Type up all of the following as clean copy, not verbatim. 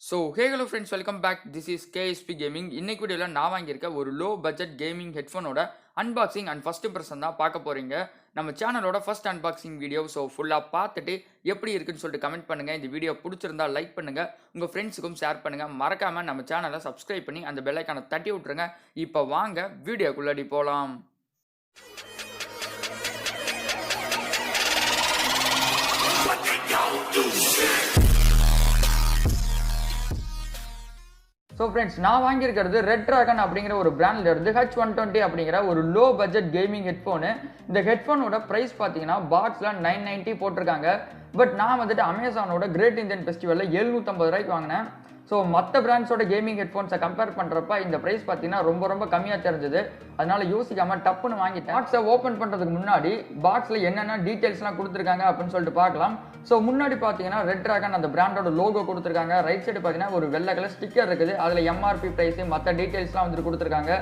So hey hello friends, welcome back. This is KSP Gaming. இன்னைக்கு வீடியோல நான் வாங்கியிருக்க ஒரு லோ பட்ஜெட் கேமிங் ஹெட்ஃபோனோட அன்பாக்சிங் அண்ட் ஃபர்ஸ்ட் இம்ப்ரெஷன் தான் பார்க்க போறீங்க. நம்ம சேனலோட ஃபர்ஸ்ட் அன்பாக்சிங் வீடியோ. ஸோ ஃபுல்லாக பார்த்துட்டு எப்படி இருக்குன்னு சொல்லிட்டு கமெண்ட் பண்ணுங்க. இந்த வீடியோ பிடிச்சிருந்தா லைக் பண்ணுங்க, உங்க ஃப்ரெண்ட்ஸுக்கும் ஷேர் பண்ணுங்க. மறக்காம நம்ம சேனலை சப்ஸ்கிரைப் பண்ணி அந்த பெல் ஐகானை தட்டி விட்டுருங்க. இப்போ வாங்க வீடியோக்குள்ளடி போகலாம். ஸோ ஃப்ரெண்ட்ஸ், நான் வாங்கியிருக்கிறது RedDragon அப்படிங்கிற ஒரு பிராண்ட்ல இருந்து H120 அப்படிங்கிற ஒரு லோ பட்ஜெட் கேமிங் ஹெட்ஃபோனு. இந்த ஹெட்ஃபோனோட ப்ரைஸ் பார்த்தீங்கன்னா பாக்ஸில் 990 போட்டிருக்காங்க. பட் நான் வந்துட்டு அமேசானோட கிரேட் இந்தியன் ஃபெஸ்டிவலில் 750 ரூபாய்க்கு வாங்கினேன். ஸோ மற்ற பிராண்ட்ஸோட கேமிங் ஹெட்ஃபோன்ஸை கம்பேர் பண்ணுறப்ப இந்த ப்ரைஸ் பார்த்தீங்கன்னா ரொம்ப கம்மியாக தெரிஞ்சது. அதனால யோசிக்காமல் டப்புன்னு வாங்கிட்டேன். பாக்ஸை ஓப்பன் பண்ணுறதுக்கு முன்னாடி பாக்ஸில் என்னென்ன டீட்டெயில்ஸ்லாம் கொடுத்துருக்காங்க அப்படின்னு சொல்லிட்டு பார்க்கலாம். ஸோ முன்னாடி பார்த்தீங்கன்னா RedDragon அந்த பிராண்டோட லோகோ கொடுத்துருக்காங்க. ரைட் சைடு பார்த்தீங்கன்னா ஒரு வெள்ளை கலர் ஸ்டிக்கர் இருக்குது. அதில் MRP ப்ரைஸு மற்ற டீட்டெயில்ஸ்லாம் வந்துட்டு கொடுத்துருக்காங்க.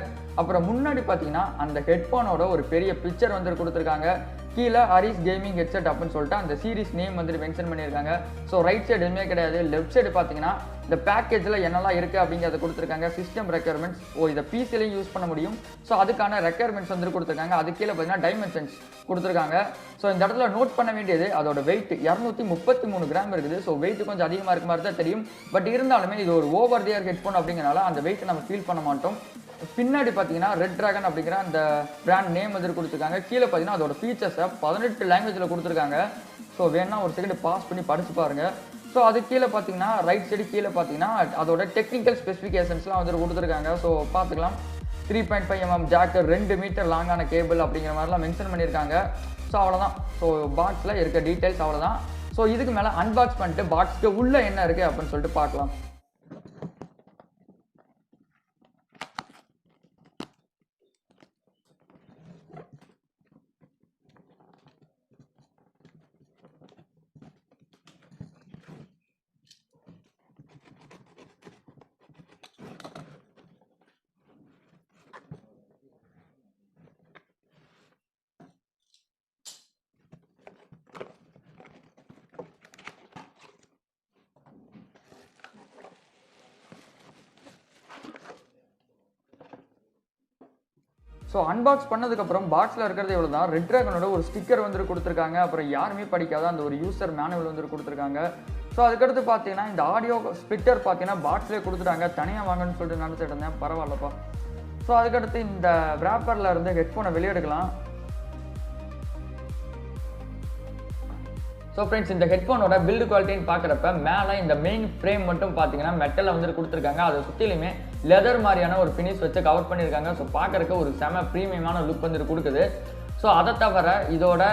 அப்புறம் முன்னாடி பார்த்தீங்கன்னா அந்த ஹெட்ஃபோனோட ஒரு பெரிய பிக்சர் வந்துட்டு கொடுத்துருக்காங்க. கீழே ஹரிஸ் கேமிங் ஹெட்செட் அப்படின்னு சொல்லிட்டு அந்த சீரிஸ் நேம் வந்துட்டு மென்ஷன் பண்ணியிருக்காங்க. ஸோ ரைட் சைடு எதுவுமே கிடையாது. லெஃப்ட் சைடு பார்த்தீங்கன்னா இந்த பேக்கேஜில் என்னெல்லாம் இருக்குது அப்படிங்கிறத கொடுத்துருக்காங்க. சிஸ்டம் ரெக்யர்மெண்ட்ஸ், இதை பிசிலையும் யூஸ் பண்ண முடியும். ஸோ அதுக்கான ரெக்யர்மெண்ட்ஸ் வந்துட்டு கொடுத்துருக்காங்க. அது கீழே பார்த்தீங்கன்னா டைமென்ஷன்ஸ் கொடுத்துருக்காங்க. ஸோ இந்த இடத்துல நோட் பண்ண வேண்டியது அதோட வெயிட் 233 கிராம் இருக்குது. ஸோ வெயிட் கொஞ்சம் அதிகமாக இருக்க மாதிரி தான் தெரியும். பட் இருந்தாலுமே இது ஒரு ஓவர் தி இயர் ஹெட்ஃபோன் அப்படிங்கிறனால அந்த வெயிட் நம்ம ஃபீல் பண்ண மாட்டோம். பின்னாடி பார்த்தீங்கன்னா RedDragon அப்படிங்கிற அந்த பிராண்ட் நேம் வந்து கொடுத்துருக்காங்க. கீழே பார்த்தீங்கன்னா அதோட ஃபீச்சர்ஸை 18 லாங்குவேஜில் கொடுத்துருக்காங்க. ஸோ வேணா ஒரு செகண்ட் பாஸ் பண்ணி படிச்சு பாருங்க. ஸோ அது கீழே பார்த்தீங்கன்னா ரைட் சைடு கீழே பார்த்தீங்கன்னா அதோட டெக்னிக்கல் ஸ்பெசிஃபிகேஷன்ஸ்லாம் வந்து கொடுத்துருக்காங்க. ஸோ பார்த்துக்கலாம். 3.5 mm ஜாக்கு, 2 மீட்டர் லாங்கான கேபிள் அப்படிங்கிற மாதிரிலாம் மென்ஷன் பண்ணியிருக்காங்க. ஸோ அவ்வளோதான். ஸோ பாக்ஸில் இருக்க டீட்டெயில்ஸ் அவ்வளோதான். ஸோ இதுக்கு மேலே அன்பாக்ஸ் பண்ணிட்டு பாக்ஸ்க்கு உள்ளே என்ன இருக்குது அப்படின்னு சொல்லிட்டு பார்க்கலாம். ஸோ அன்பாக்ஸ் பண்ணதுக்கப்புறம் பாக்ஸில் இருக்கிறது எவ்வளோ தான். RedDragonோட ஒரு ஸ்டிக்கர் வந்துட்டு கொடுத்துருக்காங்க. அப்புறம் யாருமே படிக்காத அந்த ஒரு யூசர் மேனுவல் வந்துட்டு கொடுத்துருக்காங்க. ஸோ அதுக்கடுத்து பார்த்தீங்கன்னா இந்த ஆடியோ ஸ்பிட்டர் பார்த்தீங்கன்னா பாக்ஸ்லேயே கொடுத்துட்டாங்க. தனியாக வாங்கன்னு சொல்லிட்டு நினச்சிட்டு இருந்தேன், பரவாயில்லப்பா. ஸோ அதுக்கடுத்து இந்த ரேப்பரில் இருந்து ஹெட்ஃபோனை வெளியெடுக்கலாம். ஸோ ஃப்ரெண்ட்ஸ், இந்த ஹெட்ஃபோனோட பில்டு குவாலிட்டின்னு பார்க்குறப்ப மேலே இந்த மெயின் ஃப்ரேம் மட்டும் பார்த்தீங்கன்னா மெட்டலில் வந்துட்டு கொடுத்துருக்காங்க. அதை சுற்றிலுமே லெதர் மாதிரியான ஒரு ஃபினிஷ் வச்சு கவர் பண்ணியிருக்காங்க. ஸோ பார்க்குறக்கு ஒரு செம ப்ரீமியமான லுக் வந்துட்டு கொடுக்குது. ஸோ அதை தவிர இதோட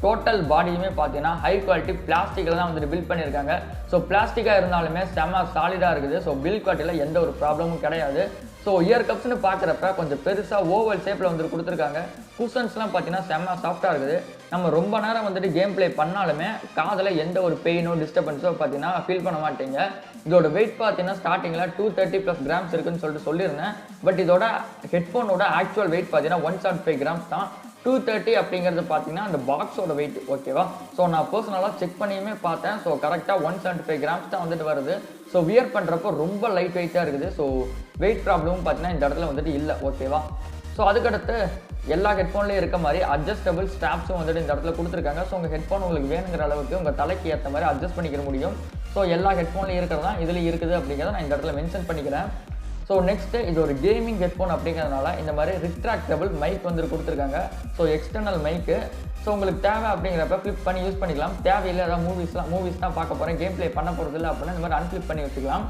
டோட்டல் பாடியுமே பார்த்தீங்கன்னா ஹை குவாலிட்டி பிளாஸ்டிக்கில் தான் வந்துட்டு பில்ட் பண்ணியிருக்காங்க. ஸோ பிளாஸ்டிக்காக இருந்தாலுமே செம சாலிடாக இருக்குது. ஸோ பில்ட் குவாலிட்டியில் எந்த ஒரு ப்ராப்ளமும் கிடையாது. ஸோ இயர் கப்ஸ்னு பார்க்குறப்ப கொஞ்சம் பெருசாக ஓவல் ஷேப்பில் வந்துட்டு கொடுத்துருக்காங்க. குஷன்ஸ்லாம் பார்த்தீங்கன்னா செம்ம சாஃப்டாக இருக்குது. நம்ம ரொம்ப நேரம் வந்துட்டு கேம் பிளே பண்ணாலுமே காதில் எந்த ஒரு பெயினோ டிஸ்டர்பன்ஸோ பார்த்தீங்கன்னா ஃபீல் பண்ண மாட்டீங்க. இதோட வெயிட் பார்த்தீங்கன்னா ஸ்டார்டிங்கில் 230+ கிராம்ஸ் இருக்குன்னு சொல்லிட்டு சொல்லியிருந்தேன். பட் இதோட ஹெட்ஃபோனோட ஆக்சுவல் வெயிட் பார்த்தீங்கன்னா 175 கிராம்ஸ் தான். 230 அப்படிங்கிறது பார்த்தீங்கன்னா அந்த பாக்ஸோட வெயிட், ஓகேவா. ஸோ நான் பர்சனலாக செக் பண்ணியுமே பார்த்தேன். ஸோ கரெக்டாக 175 கிராம்ஸ் தான் வந்துட்டு வருது. ஸோ வியர் பண்ணுறப்போ ரொம்ப லைட் வெயிட்டாக இருக்குது. ஸோ வெயிட் ப்ராப்ளமும் பார்த்தீங்கன்னா இந்த இடத்துல வந்துட்டு இல்லை, ஓகேவா. ஸோ அதுக்கடுத்து எல்லா ஹெட்ஃபோன்லேயும் இருக்க மாதிரி அட்ஜஸ்டபிள் ஸ்ட்ராப்ஸும் வந்துட்டு இந்த இடத்துல கொடுத்துருக்காங்க. ஸோ உங்கள் ஹெட்ஃபோன் உங்களுக்கு வேணுங்கிற அளவுக்கு உங்கள் தலைக்கு ஏற்ற மாதிரி அட்ஜஸ்ட் பண்ணிக்க முடியும். ஸோ எல்லா ஹெட்ஃபோன்லையும் இருக்கிறதா இதுலேயும் இருக்குது அப்படிங்கிறத நான் இந்த இடத்துல மென்ஷன் பண்ணிக்கிறேன். ஸோ நெக்ஸ்ட்டு இது ஒரு கேமிங் ஹெட்ஃபோன் அப்படிங்கிறதுனால இந்த மாதிரி ரிட்ராக்டபிள் மைக் வந்துட்டு கொடுத்துருக்காங்க. ஸோ எக்ஸ்டர்னல் மைக்கு. ஸோ உங்களுக்கு தேவை அப்படிங்கிறப்ப ஃப்ளிப் பண்ணி யூஸ் பண்ணிக்கலாம். தேவையில்லை ஏதாவது மூவிஸ் தான் பார்க்க போகிறேன், கேம் பிளே பண்ண போகிறது இல்லை அப்படின்னா இந்த மாதிரி அன்ஃப்ளிப் பண்ணி வச்சுக்கலாம்.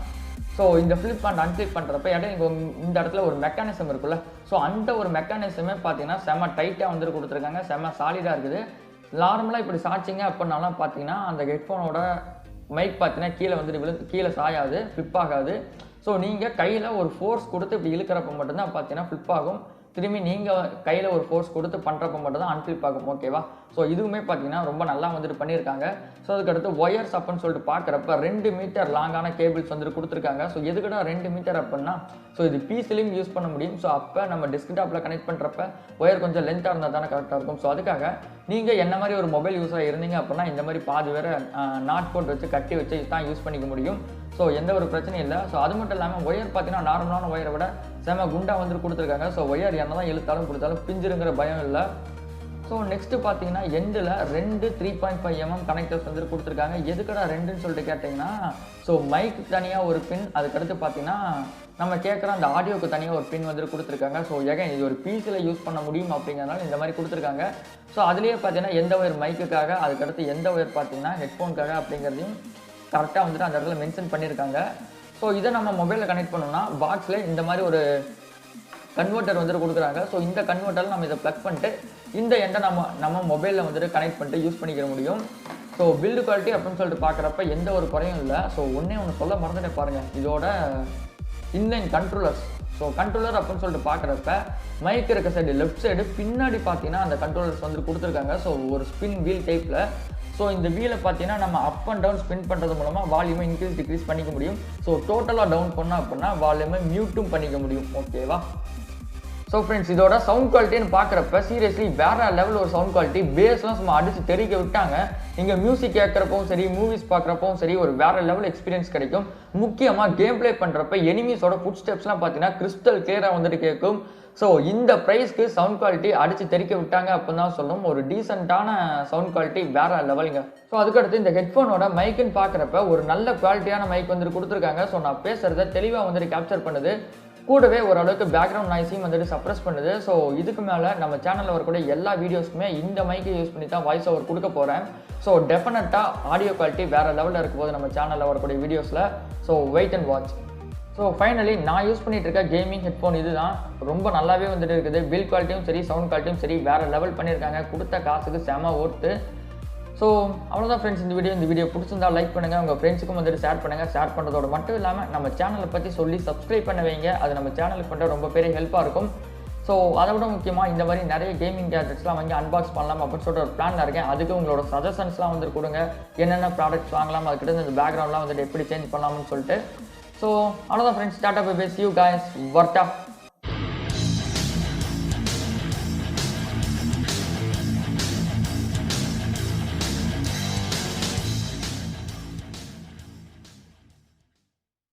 ஸோ இந்த ஃப்ளிப் அண்ட் அன்ஃப்ளிப் பண்ணுறப்ப இடையில இந்த இடத்துல ஒரு மெக்கானிசம் இருக்குல்ல. ஸோ அந்த ஒரு மெக்கானிசமே பார்த்தீங்கன்னா செம்ம டைட்டாக வந்துட்டு கொடுத்துருக்காங்க. செம்ம சாலிடாக இருக்குது. நார்மலாக இப்படி சாச்சிங்க அப்படின்னாலாம் பார்த்தீங்கன்னா அந்த ஹெட்ஃபோனோட மைக் பார்த்தீங்கன்னா கீழே வந்துட்டு கீழே சாயாது, ஃப்ளிப் ஆகாது. ஸோ நீங்கள் கையில் ஒரு ஃபோர்ஸ் கொடுத்து இப்படி இழுக்கிறப்ப மட்டும்தான் பார்த்தீங்கன்னா ஃப்ளிப் ஆகும். திரும்பி நீங்கள் கையில் ஒரு ஃபோர்ஸ் கொடுத்து பண்ணுறப்ப மட்டும் தான் அன்ஃபிளிப் ஆகும். ஓகேவா? ஸோ இதுவுமே பார்த்தீங்கன்னா ரொம்ப நல்லா வந்துட்டு பண்ணியிருக்காங்க. ஸோ அதுக்கடுத்து ஒயர்ஸ் அப்படின்னு சொல்லிட்டு பார்க்குறப்ப 2 மீட்டர் லாங்கான கேபிள்ஸ் வந்துட்டு கொடுத்துருக்காங்க. ஸோ எதுக்கிட்ட 2 மீட்டர் அப்படின்னா ஸோ இது பிசிலையும் யூஸ் பண்ண முடியும். ஸோ அப்போ நம்ம டெஸ்க்டாப்பில் கனெக்ட் பண்ணுறப்ப ஒயர் கொஞ்சம் லென்த்தாக இருந்தால் தானே கரெக்டாக இருக்கும். ஸோ அதுக்காக நீங்கள் என்ன மாதிரி ஒரு மொபைல் யூஸராக இருந்தீங்க அப்படின்னா இந்த மாதிரி பாதி வேறு நாட் போட்டு வச்சு கட்டி வச்சு தான் யூஸ் பண்ணிக்க முடியும். ஸோ எந்த ஒரு பிரச்சனையும் இல்லை. ஸோ அது மட்டும் இல்லாமல் ஒயர் பார்த்தீங்கன்னா நார்மலான ஒயரை விட செம குண்டாக வந்துட்டு கொடுத்துருக்காங்க. ஸோ ஒயர் என்ன தான் இழுத்தாலும் கொடுத்தாலும் பிஞ்சிருங்கிற பயம் இல்லை. ஸோ நெக்ஸ்ட்டு பார்த்தீங்கன்னா எண்டில் 2 3.5 mm கனெக்டர்ஸ் வந்துட்டு கொடுத்துருக்காங்க. எதுக்கடா 2ன்னு சொல்லிட்டு கேட்டிங்கன்னா ஸோ மைக்கு தனியாக ஒரு பின், அதுக்கடுத்து பார்த்தீங்கன்னா நம்ம கேட்குற அந்த ஆடியோக்கு தனியாக ஒரு பின் வந்துட்டு கொடுத்துருக்காங்க. ஸோ எகைன் இது ஒரு பிசியில் யூஸ் பண்ண முடியும் அப்படிங்கிறதுனால இந்த மாதிரி கொடுத்துருக்காங்க. ஸோ அதுலேயே பார்த்தீங்கன்னா எந்த ஒயர் மைக்குக்காக, அதுக்கடுத்து எந்த ஒயர் பார்த்தீங்கன்னா ஹெட்ஃபோனுக்காக அப்படிங்கிறதையும் கரெக்டாக வந்துட்டு அந்த இடத்துல மென்ஷன் பண்ணியிருக்காங்க. ஸோ இதை நம்ம மொபைலில் கனெக்ட் பண்ணோம்னா பாக்ஸில் இந்த மாதிரி ஒரு கன்வெர்ட்டர் வந்துட்டு கொடுக்குறாங்க. ஸோ இந்த கன்வெர்ட்டரில் நம்ம இதை ப்ளக் பண்ணிட்டு இந்த எண்டை நம்ம மொபைலில் வந்துட்டு கனெக்ட் பண்ணிட்டு யூஸ் பண்ணிக்கிற முடியும். ஸோ பில்டு குவாலிட்டி அப்படின்னு சொல்லிட்டு பார்க்குறப்ப எந்த ஒரு குறையும் இல்லை. ஸோ ஒன்று சொல்ல மறந்துட்டே பாருங்கள், இதோட இன்லைன் கண்ட்ரோலர்ஸ். ஸோ கண்ட்ரோலர் அப்படின்னு சொல்லிட்டு பார்க்குறப்ப மைக் இருக்க சைடு லெஃப்ட் சைடு பின்னாடி பார்த்தீங்கன்னா அந்த கண்ட்ரோலர்ஸ் வந்துட்டு கொடுத்துருக்காங்க. ஸோ ஒரு ஸ்பின் வீல் டைப்பில். ஸோ இந்த வீலை பார்த்தீங்கன்னா நம்ம அப் அண்ட் டவுன் ஸ்பின் பண்ணுறது மூலமாக வால்யூமை இன்க்ரீஸ் டிக்ரீஸ் பண்ணிக்க முடியும். ஸோ டோட்டலாக டவுன் பண்ணோம் அப்படின்னா வால்யூமை மியூட்டும் பண்ணிக்க முடியும். ஓகேவா? ஸோ ஃப்ரெண்ட்ஸ், இதோட சவுண்ட் குவாலிட்டின்னு பார்க்குறப்ப சீரியஸ்லி வேறு லெவல் ஒரு சவுண்ட் குவாலிட்டி. பேஸ்லாம் சும்மா அடித்து தெரிவிக்க விட்டாங்க. நீங்கள் மியூசிக் கேட்குறப்பவும் சரி, மூவிஸ் பார்க்குறப்பவும் சரி, ஒரு வேறு லெவல் எக்ஸ்பீரியன்ஸ் கிடைக்கும். முக்கியமாக கேம் ப்ளே பண்ணுறப்ப எனிமீஸோட ஃபுட் ஸ்டெப்ஸ்லாம் பார்த்தீங்கன்னா கிறிஸ்டல் கிளியராக வந்துட்டு கேட்கும். ஸோ இந்த ப்ரைஸ்க்கு சவுண்ட் குவாலிட்டி அடித்து தெரிக்க விட்டாங்க அப்படின்னு தான் சொல்லணும். ஒரு டீசெண்டான சவுண்ட் குவாலிட்டி வேறு லெவலுங்க. ஸோ அதுக்கடுத்து இந்த ஹெட்ஃபோனோட மைக்குன்னு பார்க்குறப்ப ஒரு நல்ல குவாலிட்டியான மைக் வந்துட்டு கொடுத்துருக்காங்க. ஸோ நான் பேசுகிறத தெளிவாக வந்துட்டு கேப்சர் பண்ணுது. கூடவே ஓரளவுக்கு பேக்ரவுண்ட் நாய்ஸையும் வந்துட்டு சப்ரஸ் பண்ணுது. ஸோ இதுக்கு மேலே நம்ம சேனலில் வரக்கூடிய எல்லா வீடியோஸ்க்குமே இந்த மைக்கை யூஸ் பண்ணி தான் வாய்ஸ் ஓவர் கொடுக்க போகிறேன். ஸோ டெஃபினட்டாக ஆடியோ குவாலிட்டி வேறு லெவலில் இருக்கும் போது நம்ம சேனலில் வரக்கூடிய வீடியோஸில். So wait and watch. So finally நான் யூஸ் பண்ணிட்டு இருக்க கேமிங் ஹெட்ஃபோன் இதுதான். ரொம்ப நல்லாவே வந்துட்டு இருக்குது. பில்ட் குவாலிட்டியும் சரி, சவுண்ட் குவாலிட்டியும் சரி வேறு லெவல் பண்ணியிருக்காங்க. கொடுத்த காசுக்கு செம ஒர்த்து. ஸோ அவ்வளோதான் ஃப்ரெண்ட்ஸ், இந்த வீடியோ பிடிச்சிருந்தா லைக் பண்ணுங்கள், உங்கள் ஃப்ரெண்ட்ஸுக்கும் வந்துட்டு ஷேர் பண்ணுங்கள். ஷேர் பண்ணுறதோட மட்டும் இல்லாமல் நம்ம சேனலை பற்றி சொல்லி சப்ஸ்கிரைப் பண்ண வைங்க. அது நம்ம சேனலுக்கு பண்ணுற ரொம்ப பெரிய ஹெல்ப்பாக இருக்கும். ஸோ அதை விட முக்கியமாக இந்த மாதிரி நிறைய கேமிங் கேஜெட்ஸ்லாம் வாங்கி அன்பாக்ஸ் பண்ணலாம் அப்படின்னு சொல்லிட்டு ஒரு பிளானில் இருக்கேன். அதுக்கு உங்களோட சஜஷன்ஸ்லாம் வந்துட்டு கொடுங்க. என்னென்ன ப்ராடக்ட்ஸ் வாங்கலாம், அதுக்கிட்ட இந்த பேக்ரவுண்ட்லாம் வந்துட்டு எப்படி சேஞ்ச் பண்ணலாம்னு சொல்லிட்டு. ஸோ அவ்வளோதான் friends, tata bye bye, see you guys, வர்ட்டா.